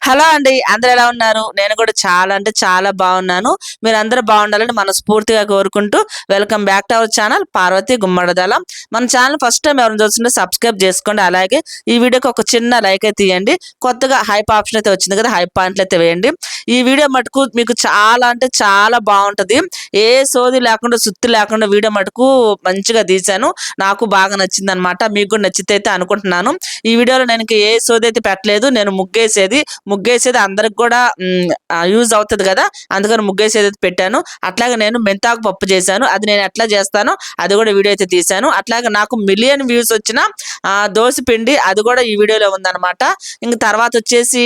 Hello అండి. అందరూ ఎలా ఉన్నారు? నేను కూడా చాలా అంటే చాలా బాగున్నాను. మీరందరూ బాగుండాలని మనస్ఫూర్తిగా కోరుకుంటూ welcome back to our channel Parvathi Gummadidala. మన ఛానల్ ఫస్ట్ టైం ఎవరైనా చూస్తుంటే సబ్స్క్రైబ్ చేసుకోండి. అలాగే ఈ వీడియోకి ఒక చిన్న లైక్ అయితే ఇవ్వండి. కొత్తగా హైప్ ఆప్షన్ అయితే వచ్చింది కదా, హైప్ పాయింట్లు అయితే వేయండి. ఈ వీడియో మటుకు మీకు చాలా అంటే చాలా బాగుంటది. ఏ సోది లేకుండా సుత్తి లేకుండా వీడియో మటుకు మంచిగా తీశాను. నాకు బాగా నచ్చింది అనమాట. మీకు కూడా నచ్చితే అయితే అనుకుంటున్నాను. ఈ వీడియోలో నేను ఏ సోది అయితే పెట్టలేదు. నేను ముగ్గేసేది అందరికి కూడా యూజ్ అవుతుంది కదా, అందుకని ముగ్గేసేది అయితే పెట్టాను. అట్లాగే నేను మెంతాకు పప్పు చేశాను. అది నేను ఎట్లా చేస్తానో అది కూడా వీడియో అయితే తీశాను. అట్లాగే నాకు మిలియన్ వ్యూస్ వచ్చిన దోశ పిండి అది కూడా ఈ వీడియోలో ఉందన్నమాట. ఇంక తర్వాత వచ్చేసి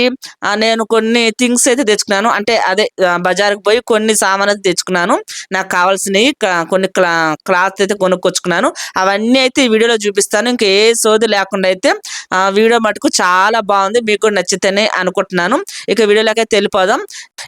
నేను కొన్ని థింగ్స్ అయితే తెచ్చుకున్నాను. అంటే అదే బజార్కి పోయి కొన్ని సామాన్ అయితే తెచ్చుకున్నాను. నాకు కావాల్సినవి కొన్ని క్లాత్ అయితే కొనుక్కొచ్చుకున్నాను. అవన్నీ అయితే ఈ వీడియోలో చూపిస్తాను. ఇంకా ఏ సోది లేకుండా అయితే వీడియో మటుకు చాలా బాగుంది. మీకు కూడా నచ్చితేనే అనుకుంటున్నాను. ఇక వీడియోలోకి వెళ్ళిపోదాం.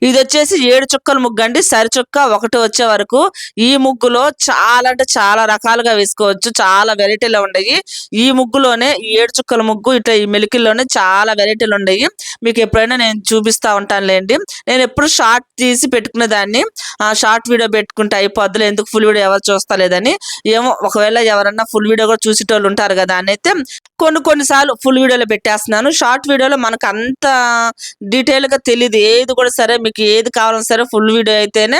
ఇది వచ్చేసి 7 చుక్కల ముగ్గు అండి. సరి చుక్క ఒకటి వచ్చే వరకు. ఈ ముగ్గులో చాలా అంటే చాలా రకాలుగా వేసుకోవచ్చు. చాలా వెరైటీలు ఉన్నాయి. ఈ ముగ్గులోనే 7 చుక్కల ముగ్గు ఇట్లా ఈ మెలికల్లోనే చాలా వెరైటీలు ఉన్నాయి. మీకు ఎప్పుడైనా నేను చూపిస్తా ఉంటానులేండి. నేను ఎప్పుడు షార్ట్ తీసి పెట్టుకునే దాన్ని. షార్ట్ వీడియో పెట్టుకుంటే అయిపోద్దులు, ఎందుకు ఫుల్ వీడియో ఎవరు చూస్తా లేదని. ఏమో ఒకవేళ ఎవరన్నా ఫుల్ వీడియో కూడా చూసేటోళ్ళు ఉంటారు కదా అని అయితే కొన్నిసార్లు ఫుల్ వీడియోలో పెట్టేస్తున్నాను. షార్ట్ వీడియోలో మనకు అంత డీటెయిల్ గా తెలియదు. ఏది కూడా సరే, మీకు ఏది కావాలన్నా సరే ఫుల్ వీడియో అయితేనే,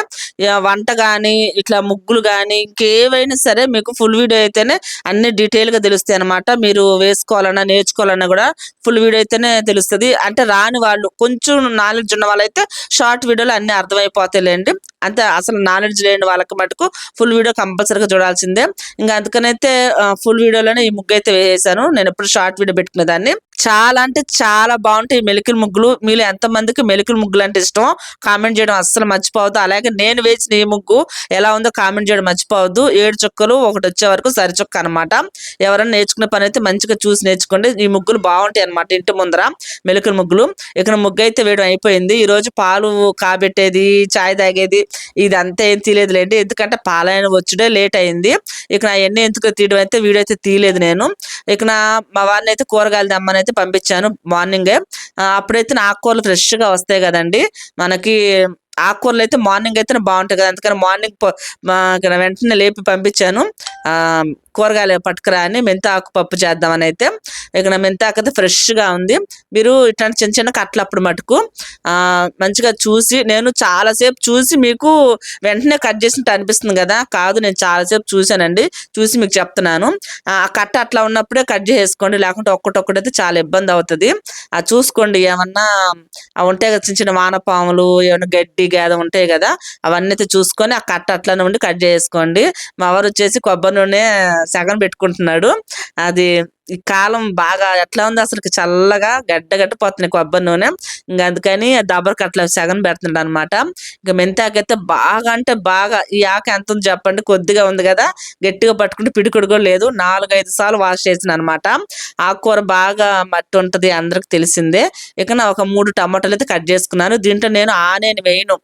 వంట కానీ ఇట్లా ముగ్గులు కానీ ఇంకేవైనా సరే మీకు ఫుల్ వీడియో అయితేనే అన్ని డీటెయిల్ గా తెలుస్తాయి అనమాట. మీరు వేసుకోవాలన్నా నేర్చుకోవాలన్నా కూడా ఫుల్ వీడియో అయితేనే తెలుస్తుంది. అంటే రాని వాళ్ళు, కొంచెం నాలెడ్జ్ ఉన్న వాళ్ళైతే షార్ట్ వీడియోలో అన్ని అర్థమైపోతాయిలేండి. అంతే, అసలు నాలెడ్జ్ లేని వాళ్ళకి మటుకు ఫుల్ వీడియో కంపల్సరీగా చూడాల్సిందే. ఇంకా అందుకనైతే ఫుల్ వీడియోలోనే ఈ ముగ్గు అయితే వేసాను. నేను ఎప్పుడు షార్ట్ వీడియో పెట్టుకునే దాన్ని. చాలా అంటే చాలా బాగుంటాయి ఈ మెలికల ముగ్గులు. మీలో ఎంతమందికి మెలికల ముగ్గులు అంటే ఇష్టం కామెంట్ చేయడం అస్సలు మర్చిపోవద్దు. అలాగే నేను వేసిన ఈ ముగ్గు ఎలా ఉందో కామెంట్ చేయడం మర్చిపోవద్దు. 7 చుక్కలు ఒకటి వచ్చే వరకు సరి చుక్క అనమాట. ఎవరైనా నేర్చుకునే పని అయితే మంచిగా చూసి నేర్చుకోండి. ఈ ముగ్గులు బాగుంటాయి అనమాట. ఇంటి ముందర మెలికల ముగ్గులు. ఇక్కడ ముగ్గు అయితే వేయడం అయిపోయింది. ఈ రోజు పాలు కాబెట్టేది, చాయ్ తాగేది ఇదంతా ఏం తీయలేదులేండి. ఎందుకంటే పాలైన వచ్చుడే లేట్ అయింది. ఇక అవన్నీ ఎందుకు తీయడం అయితే వీడియో అయితే తీయలేదు నేను. ఇక మా వారిని అయితే కూరగాయలు తెమ్మని అయితే పంపించాను మార్నింగే. అప్పుడైతే ఆకుకూరలు ఫ్రెష్ గా వస్తాయి కదండి మనకి. ఆకుకూరలు అయితే మార్నింగ్ అయితే బాగుంటాయి కదా, అందుకని మార్నింగ్ వెంటనే లేపి పంపించాను. కూరగాయలు పట్టుకురా అని మెంతాకు పప్పు చేద్దామని అయితే. ఇక్కడ మెంతాకు అయితే ఫ్రెష్ గా ఉంది. మీరు ఇట్లాంటి చిన్న చిన్న కట్టలు అప్పుడు మటుకు మంచిగా చూసి, నేను చాలాసేపు చూసి మీకు వెంటనే కట్ చేసినట్టు అనిపిస్తుంది కదా, కాదు నేను చాలాసేపు చూశానండి. చూసి మీకు చెప్తున్నాను. ఆ కట్ట అట్లా ఉన్నప్పుడే కట్ చేసుకోండి, లేకుంటే ఒక్కటొక్కటైతే చాలా ఇబ్బంది అవుతుంది. చూసుకోండి, ఏమన్నా ఉంటాయి కదా చిన్న చిన్న వానపాములు, ఏమన్నా గడ్డి గేదె ఉంటాయి కదా, అవన్నీ అయితే చూసుకొని ఆ కట్ట అట్లానే ఉండి కట్ చేసుకోండి. మా వారు వచ్చేసి కొబ్బరి నూనె సగం పెట్టుకుంటున్నాడు. అది ఈ కాలం బాగా ఎట్లా ఉంది అసలు, చల్లగా గడ్డపోతుంది కొబ్బరి నూనె. ఇంకా అందుకని దబ్బరికి అట్లా సగం పెడుతున్నాడు అనమాట. ఇంకా మెంతాకైతే బాగా అంటే బాగా, ఈ ఆకు ఎంత ఉంది చెప్పండి, కొద్దిగా ఉంది కదా, గట్టిగా పట్టుకుంటే పిడికుడు కూడా లేదు. 4-5 సార్లు వాష్ చేసిన అనమాట. ఆకుకూర బాగా మట్టి ఉంటది అందరికి తెలిసిందే. ఇక ఒక 3 టమాటాలు అయితే కట్ చేసుకున్నాను. దీంట్లో నేను ఆనియన్ వేయను.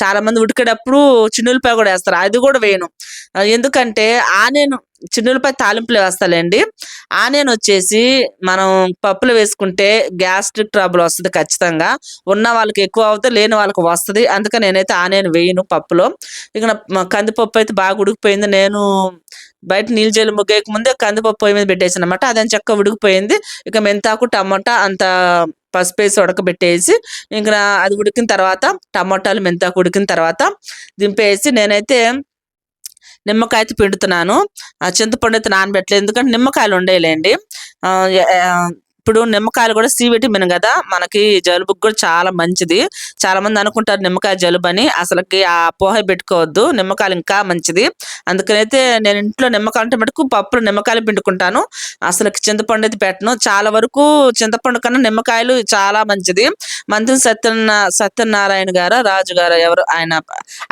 చాలా మంది ఉడికేటప్పుడు చిన్నులపాయ కూడా వేస్తారు, అది కూడా వేయను. ఎందుకంటే ఆనియన్, చిన్నులపాయ తాలింపులు వేస్తాలేండి. ఆనియన్ వచ్చేసి మనం పప్పులు వేసుకుంటే గ్యాస్ట్రిక్ ట్రబుల్ వస్తుంది ఖచ్చితంగా. ఉన్న వాళ్ళకి ఎక్కువ అవుతుంది, లేని వాళ్ళకి వస్తుంది. అందుకని నేనైతే ఆనియన్ వేయను పప్పులో. ఇక కందిపప్పు అయితే బాగా ఉడికిపోయింది. నేను బయట నీళ్ళు జల్లి ముగ్గేయక ముందే కందిపప్పు పొయ్యి మీద పెట్టేసాను అనమాట. అదని చక్కగా ఉడికిపోయింది. ఇక మెంతాకు టమాటా అంత పసుపేసి ఉడకబెట్టేసి, ఇంకా అది ఉడికిన తర్వాత టమాటాలు మెంతాకు ఉడికిన తర్వాత దింపేసి నేనైతే నిమ్మకాయ అయితే పిండుతున్నాను. చింతపండు అయితే నానబెట్టలేదు, ఎందుకంటే నిమ్మకాయలు ఉండేలేండి. ఇప్పుడు నిమ్మకాయలు కూడా సి విటమిన్ కదా, మనకి జలుబుకి కూడా చాలా మంచిది. చాలా మంది అనుకుంటారు నిమ్మకాయ జలుబు అని, అసలుకి ఆ పోహ పెట్టుకోవద్దు, నిమ్మకాయలు ఇంకా మంచిది. అందుకనైతే నేను ఇంట్లో నిమ్మకాయలు అంటే మటుకు పప్పులు నిమ్మకాయలు పిండుకుంటాను. అసలు చింతపండు అయితే పెట్టను. చాలా వరకు చింతపండు కన్నా నిమ్మకాయలు చాలా మంచిది. మంత్రి సత్యనారాయణ గారు, రాజు గారు ఎవరు,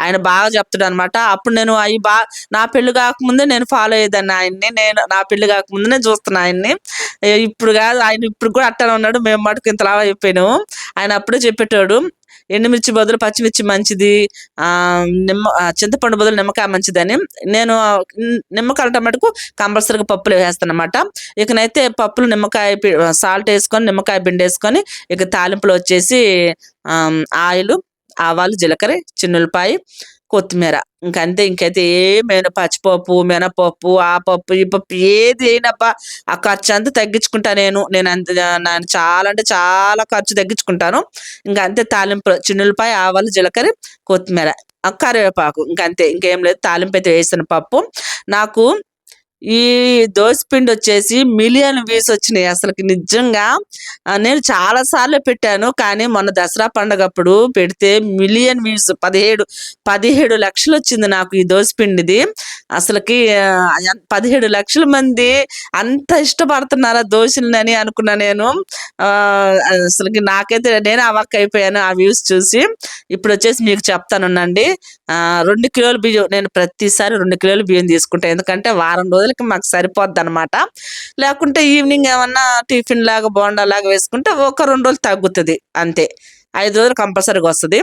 ఆయన బాగా చెప్తాడు అనమాట. అప్పుడు నేను అవి నా పెళ్లి కాకముందే నేను ఫాలో అయ్యేదాన్ని ఆయన్ని. నా పెళ్లి కాకముందే చూస్తున్నా ఆయన్ని. ఇప్పుడు కాదు, ఆయన ఇప్పుడు కూడా అట్టనే ఉన్నాడు. మేము మటుకు ఇంతలా అయిపోయినాము. ఆయన అప్పుడే చెప్పేటోడు, ఎండుమిర్చి బదులు పచ్చిమిర్చి మంచిది, చింతపండు బదులు నిమ్మకాయ మంచిదని నేను నిమ్మకాయ టమాటకు కంపల్సరీగా పప్పులు వేస్తానమాట. ఇకనైతే పప్పులు నిమ్మకాయ సాల్ట్ వేసుకొని నిమ్మకాయ పిండేసుకొని ఇక తాలింపులు వచ్చేసి ఆయిల్, ఆవాలు, జీలకర్ర, చిన్నులపాయ, కొత్తిమీర, ఇంకంతే. ఇంకైతే ఏమైనా పచ్చిపప్పు, మినపప్పు, ఆ పప్పు, ఈ పప్పు ఏది అయినప్ప ఆ ఖర్చు అంతా తగ్గించుకుంటా నేను చాలా అంటే చాలా ఖర్చు తగ్గించుకుంటాను. ఇంకంతే. తాలింపు చిన్నులపాయ, ఆవాలు, జీలకర్ర, కొత్తిమీర, కరివేపాకు, ఇంకంతే. ఇంకేం లేదు. తాలింపు అయితే వేసిన పప్పు. నాకు ఈ దోసపిండి వచ్చేసి మిలియన్ వ్యూస్ వచ్చినాయి. అసలుకి నిజంగా నేను చాలా సార్లు పెట్టాను, కానీ మొన్న దసరా పండగప్పుడు పెడితే మిలియన్ వ్యూస్ 17 లక్షలు వచ్చింది నాకు ఈ దోసపిండిది. అసలుకి 17 లక్షల మంది అంత ఇష్టపడుతున్నారా దోశలని అనుకున్నా నేను. అసలుకి నాకైతే నేను అవాక్ అయిపోయాను ఆ వ్యూస్ చూసి. ఇప్పుడు వచ్చేసి మీకు చెప్తానుండండి. 2 కిలోల బియ్యం, నేను ప్రతిసారి 2 కిలోల బియ్యం తీసుకుంటాను, ఎందుకంటే వారం రోజులకి మాకు సరిపోద్ది అనమాట. లేకుంటే ఈవినింగ్ ఏమన్నా టిఫిన్ లాగా బోండా లాగా వేసుకుంటే ఒక 2 రోజులు తగ్గుతుంది అంతే. 5 రోజులు కంపల్సరీగా వస్తుంది.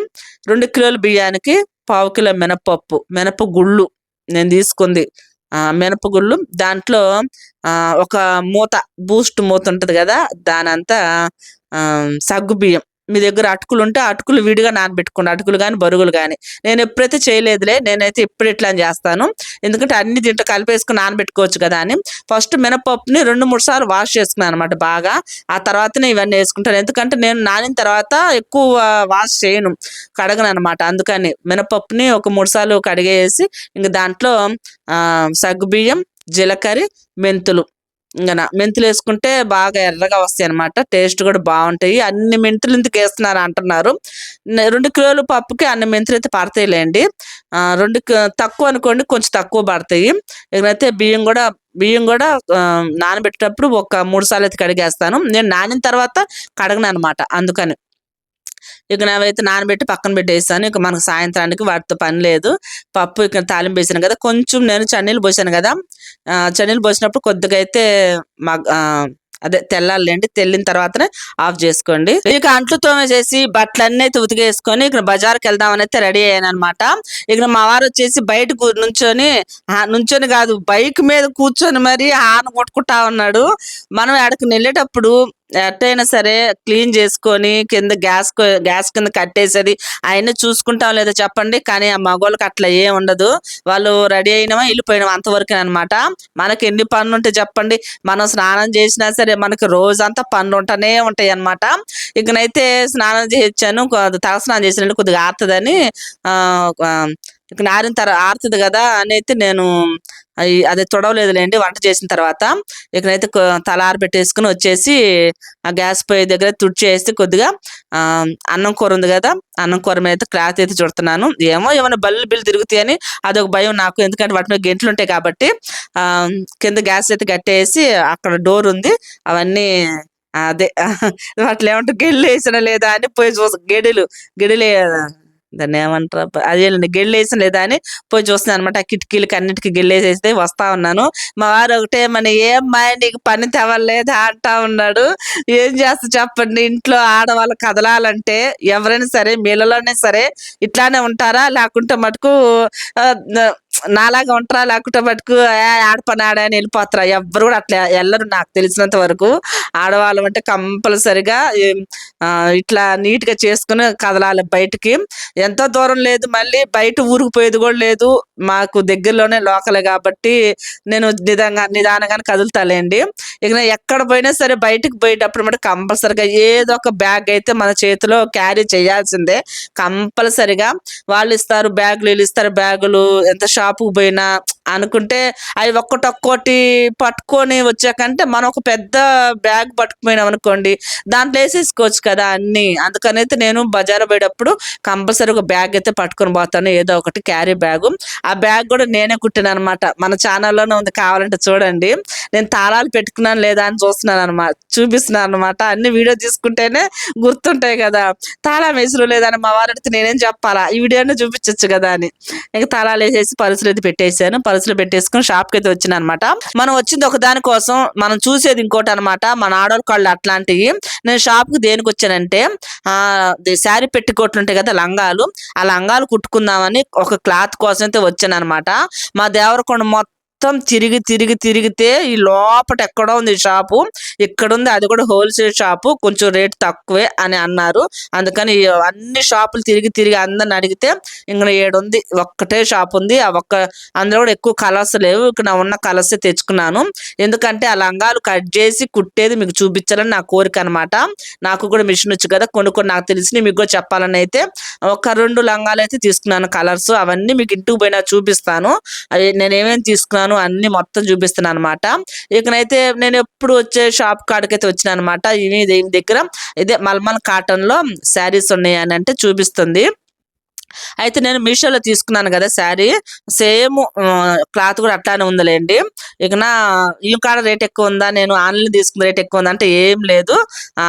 2 కిలోల బియ్యానికి 1/2 కిలో మినపగుళ్ళు నేను తీసుకుంది. మినపగుళ్ళు దాంట్లో ఒక మూత, బూస్ట్ మూత ఉంటుంది కదా, దానంతా సగ్గు బియ్యం. మీ దగ్గర అటుకులు ఉంటే అటుకులు విడిగా నానబెట్టుకోండి, అటుకులు కానీ బరుగులు కానీ. నేను ఎప్పుడైతే చేయలేదులే, నేనైతే ఎప్పుడు ఇట్లా చేస్తాను, ఎందుకంటే అన్ని దీంట్లో కలిపేసుకుని నానబెట్టుకోవచ్చు కదా అని. ఫస్ట్ మినపప్పుని 2-3 సార్లు వాష్ చేసుకున్నాను అనమాట బాగా. ఆ తర్వాతనే ఇవన్నీ వేసుకుంటాను, ఎందుకంటే నేను నానిన తర్వాత ఎక్కువ వాష్ చేయను, కడగను అనమాట. అందుకని మినపప్పుని ఒక 3 సార్లు కడిగేసి ఇంక దాంట్లో సగ్గుబియ్యం, జీలకర్ర, మెంతులు, మెంతులు వేసుకుంటే బాగా ఎర్రగా వస్తాయి అనమాట, టేస్ట్ కూడా బాగుంటాయి. అన్ని మెంతులు ఇందుకు వేస్తున్నారు అంటున్నారు. 2 కిలోల పప్పుకి అన్ని మెంతులు అయితే పడతాయిలేండి. 2 తక్కువ అనుకోండి, కొంచెం తక్కువ పడతాయి. ఇకనైతే బియ్యం కూడా నానబెట్టేటప్పుడు ఒక 3 సార్లు అయితే కడిగేస్తాను. నేను నానిన తర్వాత కడగను అనమాట, అందుకని. ఇక నావైతే నానబెట్టి పక్కన పెట్టేసాను. ఇక మనకు సాయంత్రానికి వాటితో పని లేదు. పప్పు ఇక్కడ తాలింపు వేసాను కదా, కొంచెం నేను చన్నీళ్ళు పోసాను కదా, చన్నీళ్ళు పోసినప్పుడు కొద్దిగా అయితే అదే తెల్లాలండి, తెల్లిన తర్వాతనే ఆఫ్ చేసుకోండి. ఇక అంట్లు తోమేసేసి బట్టలన్నీ అయితే ఉతికేసుకొని ఇక్కడ బజార్కి వెళ్దామని అయితే రెడీ అయ్యాను అనమాట. ఇక్కడ మా వారు వచ్చేసి బయట నుంచొని కాదు, బైక్ మీద కూర్చొని మరి హార్న్ కొట్టుకుంటా ఉన్నాడు. మనం ఎక్కడికి వెళ్ళేటప్పుడు ఎట్టయినా సరే క్లీన్ చేసుకొని కింద గ్యాస్ కింద కట్టేసేది అవన్నీ చూసుకుంటాం లేదా చెప్పండి. కానీ ఆ మగవాళ్ళకి అట్లా ఏం ఉండదు, వాళ్ళు రెడీ అయినామా వెళ్ళిపోయినామా అంతవరకే అనమాట. మనకి ఎన్ని పనులు ఉంటాయి చెప్పండి, మనం స్నానం చేసినా సరే మనకి రోజంతా పనులు ఉంటూనే ఉంటాయి అనమాట. ఇకనైతే స్నానం చేయించాను, తలస్నానం చేసినట్టు కొద్దిగా ఆరుతుందని, ఇక ఆరుతుంది కదా అని అయితే నేను అదే తొడవలేదులేండి వంట చేసిన తర్వాత. ఇకనైతే తలారు పెట్టేసుకుని వచ్చేసి ఆ గ్యాస్ పొయ్యి దగ్గర తుడిచేసి కొద్దిగా అన్నం కూర ఉంది కదా, అన్నం కూర మీద అయితే క్లాత్ అయితే చుడుతున్నాను. ఏమైనా బిల్లు తిరుగుతాయని అదొక భయం నాకు, ఎందుకంటే వాటి మీద గెంట్లు ఉంటాయి కాబట్టి. కింద గ్యాస్ అయితే కట్టేసి అక్కడ డోర్ ఉంది, అవన్నీ అదే వాటిలో ఏమంటారు గెళ్ళు వేసిన లేదా అని పోయి గెడిలే దాన్ని ఏమంటారు, అదేనండి గెళ్ళేసిన లేదా అని పోయి చూస్తున్నాను అనమాట. ఆ కిటికీలకి అన్నిటికీ గెళ్ళేసేస్తే వస్తా ఉన్నాను. మా వారు ఒకటే ఏమ్మా నీకు పని తెవలేదా అంటా ఉన్నాడు. ఏం చేస్తా చెప్పండి, ఇంట్లో ఆడవాళ్ళు కదలాలంటే ఎవరైనా సరే మీళ్ళలోనే సరే ఇట్లానే ఉంటారా, లేకుంటే మటుకు నాలాగా ఉంటారా, లేకుంటే మటుకు ఆడపని ఆడని వెళ్ళిపోతారా? ఎవ్వరు కూడా అట్లా వెళ్ళరు నాకు తెలిసినంత వరకు. ఆడవాళ్ళం అంటే కంపల్సరిగా ఇట్లా నీట్గా చేసుకుని కదలాలి బయటికి. ఎంతో దూరం లేదు, మళ్ళీ బయట ఊరికి పోయేది కూడా లేదు, మాకు దగ్గరలోనే లోకలే కాబట్టి నేను నిదానంగానే కదులుతాలేండి. ఇక ఎక్కడ పోయినా సరే బయటకు పోయేటప్పుడు మటు కంపల్సరిగా ఏదో ఒక బ్యాగ్ అయితే మన చేతిలో క్యారీ చేయాల్సిందే కంపల్సరిగా. వాళ్ళు ఇస్తారు బ్యాగులు, వీళ్ళు ఇస్తారు బ్యాగులు, ఎంత షాపుకి పోయినా అనుకుంటే అవి ఒక్కొక్కటి పట్టుకొని వచ్చాకంటే మనం ఒక పెద్ద బ్యాగ్ పట్టుకుపోయినాం అనుకోండి, దాంట్లో వేసేసుకోవచ్చు కదా అన్ని. అందుకనైతే నేను బజారు పోయేటప్పుడు కంపల్సరీ ఒక బ్యాగ్ అయితే పట్టుకొని పోతాను, ఏదో ఒకటి క్యారీ బ్యాగు. ఆ బ్యాగ్ కూడా నేనే కుట్టాను అనమాట, మన ఛానల్లోనే ఉంది, కావాలంటే చూడండి. నేను తాళాలు పెట్టుకున్నాను లేదా అని చూపిస్తున్నాను అనమాట. అన్ని వీడియో తీసుకుంటేనే గుర్తుంటాయి కదా, తాళం వేసులు లేదని మా వారు అడిగితే నేనేం చెప్పాలా, ఈ వీడియోనే చూపించచ్చు కదా అని. ఇంకా తాళాలు వేసేసి పరుసులు అయితే పెట్టేశాను. పర్సులో పెట్టేసుకుని షాప్కి అయితే వచ్చిన అనమాట. మనం వచ్చింది ఒక దాని కోసం, మనం చూసేది ఇంకోటి అనమాట. మన ఆడవాళ్ళ కాళ్ళు అట్లాంటివి. నేను షాప్కి దేనికి వచ్చానంటే శారీ పెట్టికోట్లు ఉంటాయి కదా, లంగాలు, ఆ లంగాలు కుట్టుకుందామని ఒక క్లాత్ కోసం అయితే వచ్చాను అనమాట. మా దేవరకొండ మొత్తం తిరిగితే ఈ లోపట ఎక్కడో ఉంది షాపు, ఇక్కడ ఉంది, అది కూడా హోల్సేల్ షాపు, కొంచెం రేట్ తక్కువే అని అన్నారు. అందుకని అన్ని షాపులు తిరిగి అందరిని అడిగితే ఇంకా 7 ఉంది, ఒక్కటే షాప్ ఉంది. అందులో కూడా ఎక్కువ కలర్స్ లేవు. ఇక్కడ ఉన్న కలర్స్ తెచ్చుకున్నాను. ఎందుకంటే ఆ లంగాలు కట్ చేసి కుట్టేది మీకు చూపించాలని నా కోరిక అనమాట. నాకు కూడా మిషన్ వచ్చు కదా, కొన్ని నాకు తెలిసి మీకు కూడా చెప్పాలని అయితే ఒక 2 లంగాలు అయితే తీసుకున్నాను కలర్స్. అవన్నీ మీకు ఇంటికి పోయినా చూపిస్తాను. అవి నేను ఏమేమి తీసుకున్నాను అన్ని మొత్తం చూపిస్తున్నాను అనమాట. ఇకనైతే నేను ఎప్పుడు వచ్చే షాప్ కాడికైతే వచ్చిన అనమాట. ఇవి దగ్గర ఇదే మల్మల్ కాటన్ లో శారీస్ ఉన్నాయి అని అంటే చూపిస్తుంది. అయితే నేను మీషోలో తీసుకున్నాను కదా శారీ, సేమ్ క్లాత్ కూడా అట్లానే ఉందిలేండి. ఇక ఈ కాడ రేట్ ఎక్కువ ఉందా, నేను ఆన్లైన్ తీసుకున్న రేట్ ఎక్కువ ఉందా అంటే ఏం లేదు,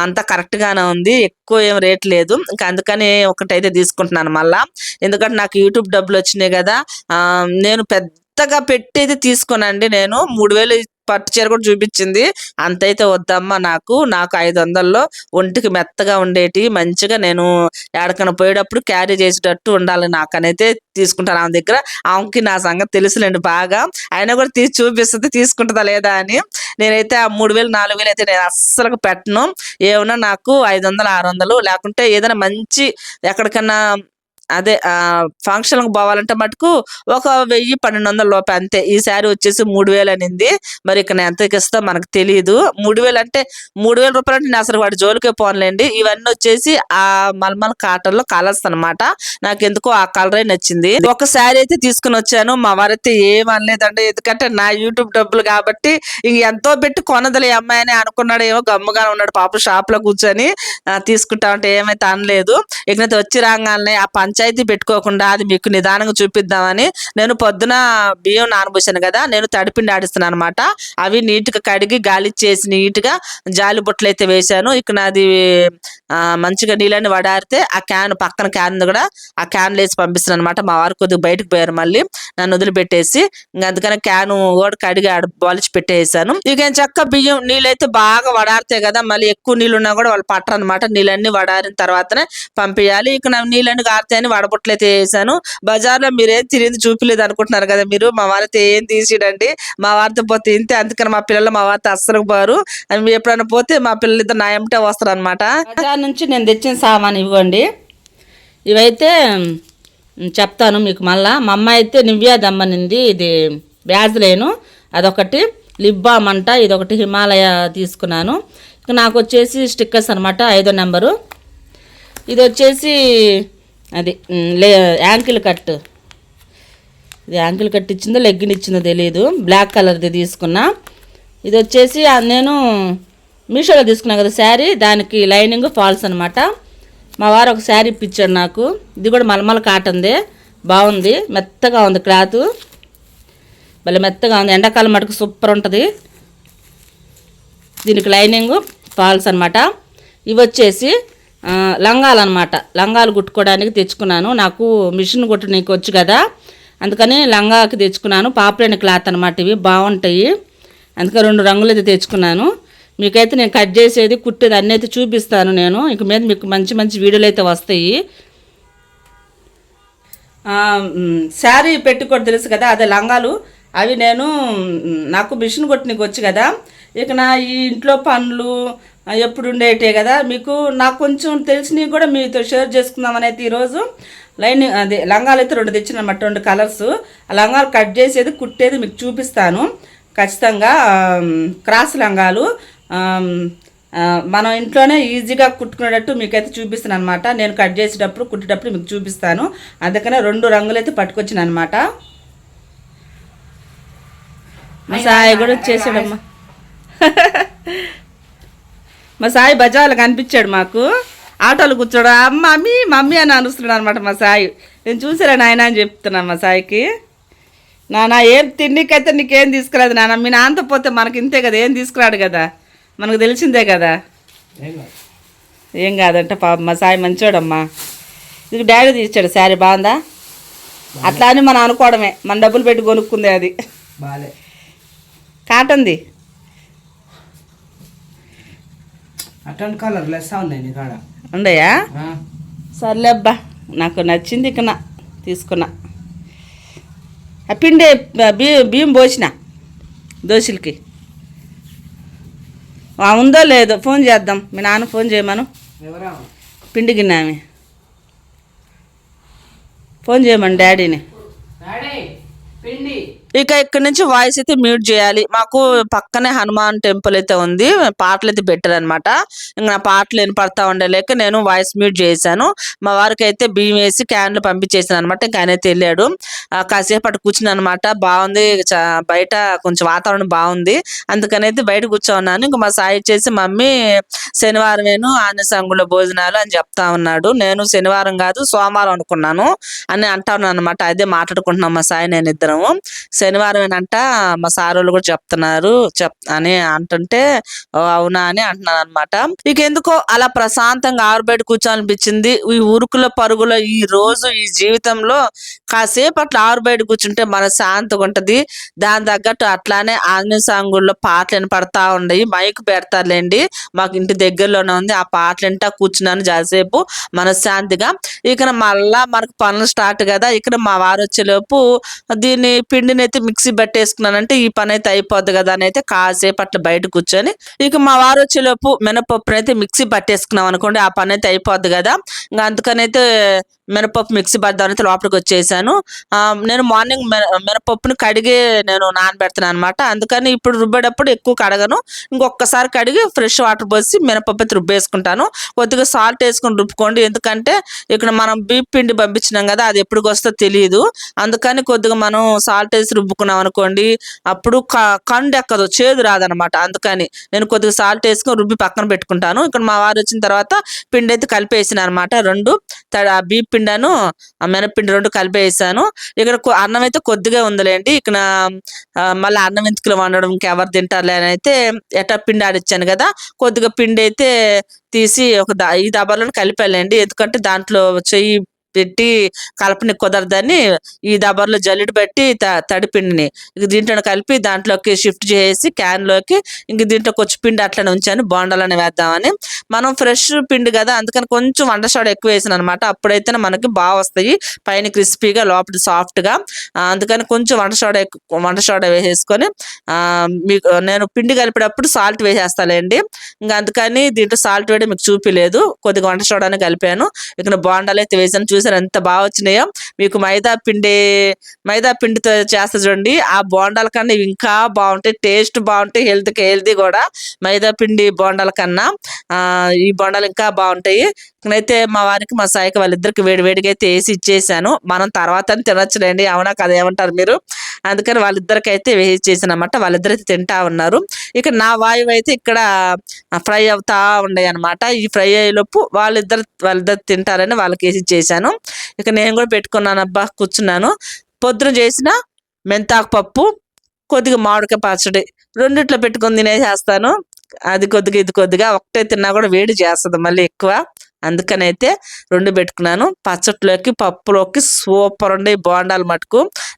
అంతా కరెక్ట్ గానే ఉంది, ఎక్కువ ఏం రేట్ లేదు. ఇంకా అందుకని ఒకటైతే తీసుకుంటున్నాను మళ్ళా. ఎందుకంటే నాకు యూట్యూబ్ డబ్బులు వచ్చినాయి కదా. నేను పెద్దగా పెట్టి అయితే తీసుకోనండి. నేను 3000 పట్టు చీర కూడా చూపించింది, అంతైతే వద్దమ్మా. నాకు 500లో ఒంటికి మెత్తగా ఉండేటి మంచిగా నేను ఎక్కడికైనా పోయేటప్పుడు క్యారీ చేసేటట్టు ఉండాలి నాకనైతే తీసుకుంటాను. ఆమె దగ్గర ఆమెకి నా సంగతి తెలుసులేండి బాగా. అయినా కూడా తీసి చూపిస్తుంది తీసుకుంటుందా లేదా అని. నేనైతే ఆ 3000 4000 అయితే నేను అస్సలు పెట్టను. ఏమన్నా నాకు 500 600 లేకుంటే ఏదైనా మంచి ఎక్కడికన్నా అదే ఫంక్షన్ పోవాలంటే మటుకు ఒక 1000 1200 లోపు అంతే. ఈ శారీ వచ్చేసి 3000 అనింది. మరి ఇక్కడ ఎంతకి ఇస్తా మనకు తెలియదు. 3000 అంటే 3000 రూపాయలు అంటే నేను అసలు వాడి జోలికే పోన్లేండి. ఇవన్నీ వచ్చేసి ఆ మల్మల్ కాటన్ లో కలర్స్ అనమాట. నాకు ఎందుకో ఆ కలరే నచ్చింది. ఒక శారీ అయితే తీసుకుని వచ్చాను. మా వారైతే ఏమనలేదండి, ఎందుకంటే నా యూట్యూబ్ డబ్బులు కాబట్టి ఇంక ఎంతో పెట్టి కొనదలే అమ్మాయి అని అనుకున్నాడు. ఏమో గమ్ముగా ఉన్నాడు పాప షాప్ లో కూర్చొని. తీసుకుంటా అంటే ఏమైతే అనలేదు. ఇకనైతే వచ్చి రాగానే ఆ పంచాయతీ పెట్టుకోకుండా అది మీకు నిదానంగా చూపిద్దామని నేను పొద్దున బియ్యం నానబోసాను కదా, నేను తడిపిండి ఆడిస్తున్నాను అనమాట. అవి నీట్గా కడిగి గాలిచ్చేసి నీట్గా జాలి బుట్టలు అయితే వేసాను. ఇక్కడ అది మంచిగా నీళ్ళని వడారితే ఆ క్యాన్ పక్కన క్యాన్ కూడా ఆ క్యాన్ వేసి పంపిస్తున్నాను అనమాట. మా వారు కొద్దిగా బయటకు పోయారు, మళ్ళీ నన్ను వదిలిపెట్టేసి. ఇంకా అందుకని క్యాన్ కూడా కడిగి బాలిచి పెట్టేసాను. ఇక చక్క బియ్యం నీళ్ళైతే బాగా వడారితాయి కదా, మళ్ళీ ఎక్కువ నీళ్ళు ఉన్నా కూడా వాళ్ళు పట్టరు అనమాట. నీళ్ళన్నీ వడారిన తర్వాతనే పంపించాలి. ఇక నీళ్ళన్నీ గారుతాయని వడబుట్టలు అయితే వేసాను. బజార్లో మీరేం తిరిగి చూపిలేదు అనుకుంటున్నారు కదా మీరు. మా వారితో ఏం తీసిడండి, మా వారితో పోతే ఇంతే. అందుకని మా పిల్లలు మా వారితో అస్సలు పోరు. ఎప్పుడైనా పోతే మా పిల్లలు ఇద్దరు నా ఎంటే వస్తారు అనమాట. బజార్ నుంచి నేను తెచ్చిన సామాన్ ఇవ్వండి. ఇవైతే చెప్తాను మీకు మళ్ళా. మా అమ్మాయి అయితే నివ్యా దమ్మనింది, ఇది వ్యాజ్లేను అదొకటి, లిప్ బామ్ అంట ఇదొకటి, హిమాలయ తీసుకున్నాను. ఇక నాకు వచ్చేసి స్టిక్కర్స్ అనమాట 5వ నెంబరు. ఇది వచ్చేసి అది యాంకిల్ కట్, ఇది యాంకిల్ కట్ ఇచ్చిందో లెగ్గిన్ ఇచ్చిందో తెలియదు, బ్లాక్ కలర్ది తీసుకున్నా. ఇది వచ్చేసి నేను మీషోలో తీసుకున్నా కదా శారీ, దానికి లైనింగ్ ఫాల్స్ అనమాట. మా వారు ఒక శారీ ఇప్పించాడు నాకు. ఇది కూడా మల్మల్ కాటన్దే, బాగుంది, మెత్తగా ఉంది క్లాత్, భలే మెత్తగా ఉంది. ఎండాకాలం మటుకు సూపర్ ఉంటుంది. దీనికి లైనింగ్ ఫాల్స్ అనమాట. ఇవి వచ్చేసి లంగాలు అనమాట. లంగాలు కుట్టుకోవడానికి తెచ్చుకున్నాను. నాకు మిషన్ కుట్టడానికి వచ్చు కదా, అందుకని లంగాకి తెచ్చుకున్నాను. పాపులైన క్లాత్ అనమాట, ఇవి బాగుంటాయి. అందుకని 2 రంగులు అయితే తెచ్చుకున్నాను. మీకైతే నేను కట్ చేసేది కుట్టేది అన్నీ అయితే చూపిస్తాను నేను. ఇంక మీద మీకు మంచి మంచి వీడియోలు అయితే వస్తాయి. శారీ పెట్టుకోవడం తెలుసు కదా, అదే లంగాలు. అవి నాకు మిషన్ కుట్టడానికి వచ్చు కదా. ఇక నా ఈ ఇంట్లో పనులు ఎప్పుడు ఉండేటే కదా, మీకు నాకు కొంచెం తెలిసినవి కూడా మీతో షేర్ చేసుకుందామని అయితే ఈరోజు లైనింగ్ అదే లంగాలు అయితే 2 తెచ్చినమాట, 2 కలర్స్. ఆ లంగాలు కట్ చేసేది కుట్టేది మీకు చూపిస్తాను ఖచ్చితంగా. క్రాస్ లంగాలు మనం ఇంట్లోనే ఈజీగా కుట్టుకునేటట్టు మీకైతే చూపిస్తాను అనమాట. నేను కట్ చేసేటప్పుడు కుట్టేటప్పుడు మీకు చూపిస్తాను. అందుకనే 2 రంగులు అయితే పట్టుకొచ్చాను అనమాట. మా సాయి కూడా వచ్చేసాడమ్మా. మా సాయి బజార్లో కనిపించాడు మాకు, ఆటోలు కూర్చోడు. మమ్మీ మమ్మీ అని అనుస్తున్నాడు అనమాట మా సాయి. నేను చూసారా నాయన అని చెప్తున్నాను మా సాయికి. నాన్న ఏం తిండికైతే నీకేం తీసుకురాదు నాన్న, మీ నాన్నతో పోతే మనకి ఇంతే కదా, ఏం తీసుకురాడు కదా, మనకు తెలిసిందే కదా. ఏం కాదంట పాప మా సాయి మంచోడమ్మా. ఇది డాడీ తీసాడు శారీ, బాగుందా? అట్లా అని మనం అనుకోవడమే, మన డబ్బులు పెట్టి కొనుక్కుంది అది. బాలే కాటన్ది అటెండ్ కలర్ లెస్ ఉన్నాయి నీ కాడ ఉండయా? సర్లే అబ్బా, నాకు నచ్చింది ఇక తీసుకున్నా. ఆ పిండి బియ్యం పోసిన దోశలకి ఉందో లేదో ఫోన్ చేద్దాం, మీ నాన్న ఫోన్ చేయమను. పిండి గిన్నె ఆమె ఫోన్ చేయమని డాడీని. ఇక ఇక్కడ నుంచి వాయిస్ అయితే మ్యూట్ చేయాలి. మాకు పక్కనే హనుమాన్ టెంపుల్ అయితే ఉంది, పాటలు అయితే పెట్టారు అనమాట. ఇంకా నా పాటలు వినపడతా ఉండలేక నేను వాయిస్ మ్యూట్ చేశాను. మా వారికి అయితే బియ్యం వేసి క్యాన్లు పంపించేసాను అనమాట. ఇంకా ఆయన అయితే వెళ్ళాడు. కాసేపు అటు కూర్చుని అనమాట. బాగుంది బయట, కొంచెం వాతావరణం బాగుంది, అందుకని అయితే బయట కూర్చోన్నాను. ఇంకా మా సాయి వచ్చేసి మమ్మీ శనివారం ఆంజనేయ సంఘంలో భోజనాలు అని చెప్తా ఉన్నాడు. నేను శనివారం కాదు సోమవారం అనుకున్నాను అని అంటా ఉన్నాను అనమాట. అదే మాట్లాడుకుంటున్నాం మా సాయి నేను ఇద్దరము. శనివారం అంట మా సార్ వాళ్ళు కూడా చెప్తున్నారు అని అంటుంటే అవునా అని అంటున్నాను అనమాట. ఇక ఎందుకో అలా ప్రశాంతంగా ఆరుబయట కూర్చోనిపించింది. ఈ ఉరుకుల పరుగుల ఈ రోజు ఈ జీవితంలో కాసేపు అట్లా ఆరుబయట కూర్చుంటే మన శాంతిగా ఉంటది. దాని తగ్గట్టు అట్లానే ఆంజనేయ సాంగుల్లో పాటలు వినపడతా ఉండయి, మైక్ పెడతారులేండి, మాకు ఇంటి దగ్గరలోనే ఉంది. ఆ పాటలు వింటా కూర్చున్నాను జాసేపు మనశ్శాంతిగా. ఇక మళ్ళా మనకు పనులు స్టార్ట్ కదా. ఇక్కడ మా వారు వచ్చేలోపు దీన్ని పిండిని అయితే మిక్సీ పట్టేసుకున్నానంటే ఈ పని అయితే అయిపోద్ది కదా అని అయితే కాసేపు అట్లా బయట కూర్చొని, ఇక మా వారు వచ్చేలోపు మినపప్పును అయితే మిక్సీ పట్టేసుకున్నాం అనుకోండి, ఆ పని అయితే అయిపోద్ది కదా. ఇంకా అందుకనైతే మినపప్పు మిక్సీ పడదామని అయితే లోపలికి వచ్చేసాను. నేను మార్నింగ్ మినపప్పును కడిగి నేను నానబెడతాను అనమాట. అందుకని ఇప్పుడు రుబ్బేటప్పుడు ఎక్కువ కడగను, ఇంకొకసారి కడిగి ఫ్రెష్ వాటర్ పోసి మినపప్పు అయితే రుబ్బేసుకుంటాను. కొద్దిగా సాల్ట్ వేసుకొని రుబ్బుకోండి, ఎందుకంటే ఇక్కడ మనం బీప్ పిండి పంపించినాం కదా, అది ఎప్పుడు వస్తుందో తెలియదు. అందుకని కొద్దిగా మనం సాల్ట్ వేసి రుబ్బుకున్నాం అనుకోండి, అప్పుడు కండు ఎక్కదు, చేదు రాదనమాట. అందుకని నేను కొద్దిగా సాల్ట్ వేసుకొని రుబ్బి పక్కన పెట్టుకుంటాను. ఇక్కడ మా వారు వచ్చిన తర్వాత పిండి అయితే కలిపేసిన అనమాట. రెండు బీప్ పిండాను ఆ మినపిండి రెండు కలిపేసాను. ఇక్కడ అన్నం అయితే కొద్దిగా ఉందిలేండి. ఇక్కడ మళ్ళీ అన్నం ఎందుకులు వండడం, ఇంకెవరు తింటారులే అని అయితే ఎట్టా పిండి ఆడిచ్చాను కదా, కొద్దిగా పిండి అయితే తీసి ఈ దబాలను కలిపాలండి. ఎందుకంటే దాంట్లో చెయ్యి పెట్టి కలపని కుదరదని ఈ దబర్లో జల్లెడ పెట్టి తడిపిండిని ఇక దీంట్లో కలిపి దాంట్లోకి షిఫ్ట్ చేసి క్యాన్లోకి ఇంక దీంట్లో కొంచెం పిండి అట్లనే ఉంచాను, బోండాలని వేద్దామని. మనం ఫ్రెష్ పిండి కదా, అందుకని కొంచెం వంట సోడా ఎక్కువ వేసాను అనమాట. అప్పుడైతే మనకి బాగా వస్తాయి, పైన క్రిస్పీగా లోపల సాఫ్ట్గా. అందుకని కొంచెం వంట సోడా వేసేసుకొని మీకు నేను పిండి కలిపేటప్పుడు సాల్ట్ వేసేస్తాలేండి. ఇంకా అందుకని దీంట్లో సాల్ట్ వేయడం మీకు చూపిలేదు, కొద్దిగా వంట సోడాని కలిపాను. ఇక్కడ బోండాలు అయితే వేసాను. చూసారు ఎంత బాగా వచ్చినాయో. మీకు మైదా పిండితో చేస్తా చూడండి, ఆ బోండాల కన్నా ఇవి ఇంకా బాగుంటాయి, టేస్ట్ బాగుంటాయి, హెల్తీ కూడా. మైదా పిండి బోండాల కన్నా ఈ బోండాలు ఇంకా బాగుంటాయి. అయితే మా వారికి మా సాయికి వాళ్ళిద్దరికి వేడిగా అయితే వేసి ఇచ్చేసాను. మనం తర్వాత తినొచ్చులేండి, అవునా కదా, ఏమంటారు మీరు? అందుకని వాళ్ళిద్దరికి అయితే వేసి ఇచ్చేసాను అనమాట. వాళ్ళిద్దరు అయితే తింటా ఉన్నారు. ఇక నా వాయువు అయితే ఇక్కడ ఫ్రై అవుతా ఉండే అనమాట. ఈ ఫ్రై అయ్యేలోపు వాళ్ళిద్దరు తింటారని వాళ్ళకి వేసి ఇచ్చేసాను. ఇక నేను కూడా పెట్టుకున్నాను అబ్బా, కూర్చున్నాను. పొద్దున చేసిన మెంతాకు పప్పు, కొద్దిగా మామిడికాయ పచ్చడి రెండిట్లో పెట్టుకొని తినేసేస్తాను. అది కొద్దిగా ఇది కొద్దిగా, ఒకటే తిన్నా కూడా వేడి చేస్తుంది మళ్ళీ ఎక్కువ. అందుకని అయితే రెండు పెట్టుకున్నాను. పచ్చట్లోకి పప్పులోకి సూపర్ ఉండే బోండాలు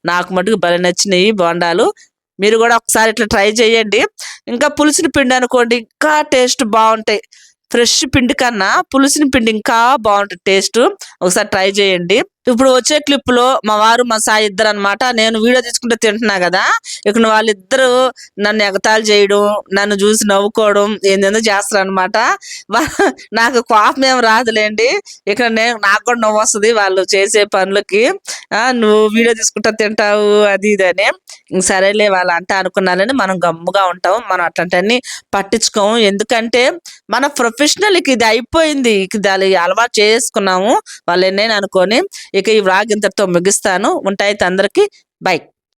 నాకు మటుకు భలే నచ్చినాయి బోండాలు. మీరు కూడా ఒకసారి ఇట్లా ట్రై చేయండి. ఇంకా పులిసిన పిండి అనుకోండి, ఇంకా టేస్ట్ బాగుంటాయి. ఫ్రెష్ పిండి కన్నా పులిసిన పిండి ఇంకా బాగుంటుంది టేస్ట్, ఒకసారి ట్రై చేయండి. ఇప్పుడు వచ్చే క్లిప్ లో మా వారు మా సాయి ఇద్దరు అనమాట. నేను వీడియో తీసుకుంటే తింటున్నా కదా, ఇక్కడ వాళ్ళిద్దరు నన్ను ఎగతాళి చేయడం, నన్ను చూసి నవ్వుకోవడం ఏందేందో చేస్తారు అనమాట. నాకు కోపం ఏం రాదులేండి, ఇక్కడ నాకు కూడా నవ్వు వస్తుంది వాళ్ళు చేసే పనులకి. నువ్వు వీడియో తీసుకుంటా తింటావు అది ఇది అని. సరేలే వాళ్ళు అంటే అనుకున్నారని మనం గమ్ముగా ఉంటాము, మనం అట్లాంటివన్నీ పట్టించుకోము. ఎందుకంటే మన ప్రొఫెషనల్కి ఇది అయిపోయింది, ఇది అలవాటు చేసుకున్నాము వాళ్ళు ఎన్నైనా అనుకొని. ఇక ఈ వ్లాగ్ ఇంతటితో ముగిస్తాను. ఉంటాయి అందరికీ బై.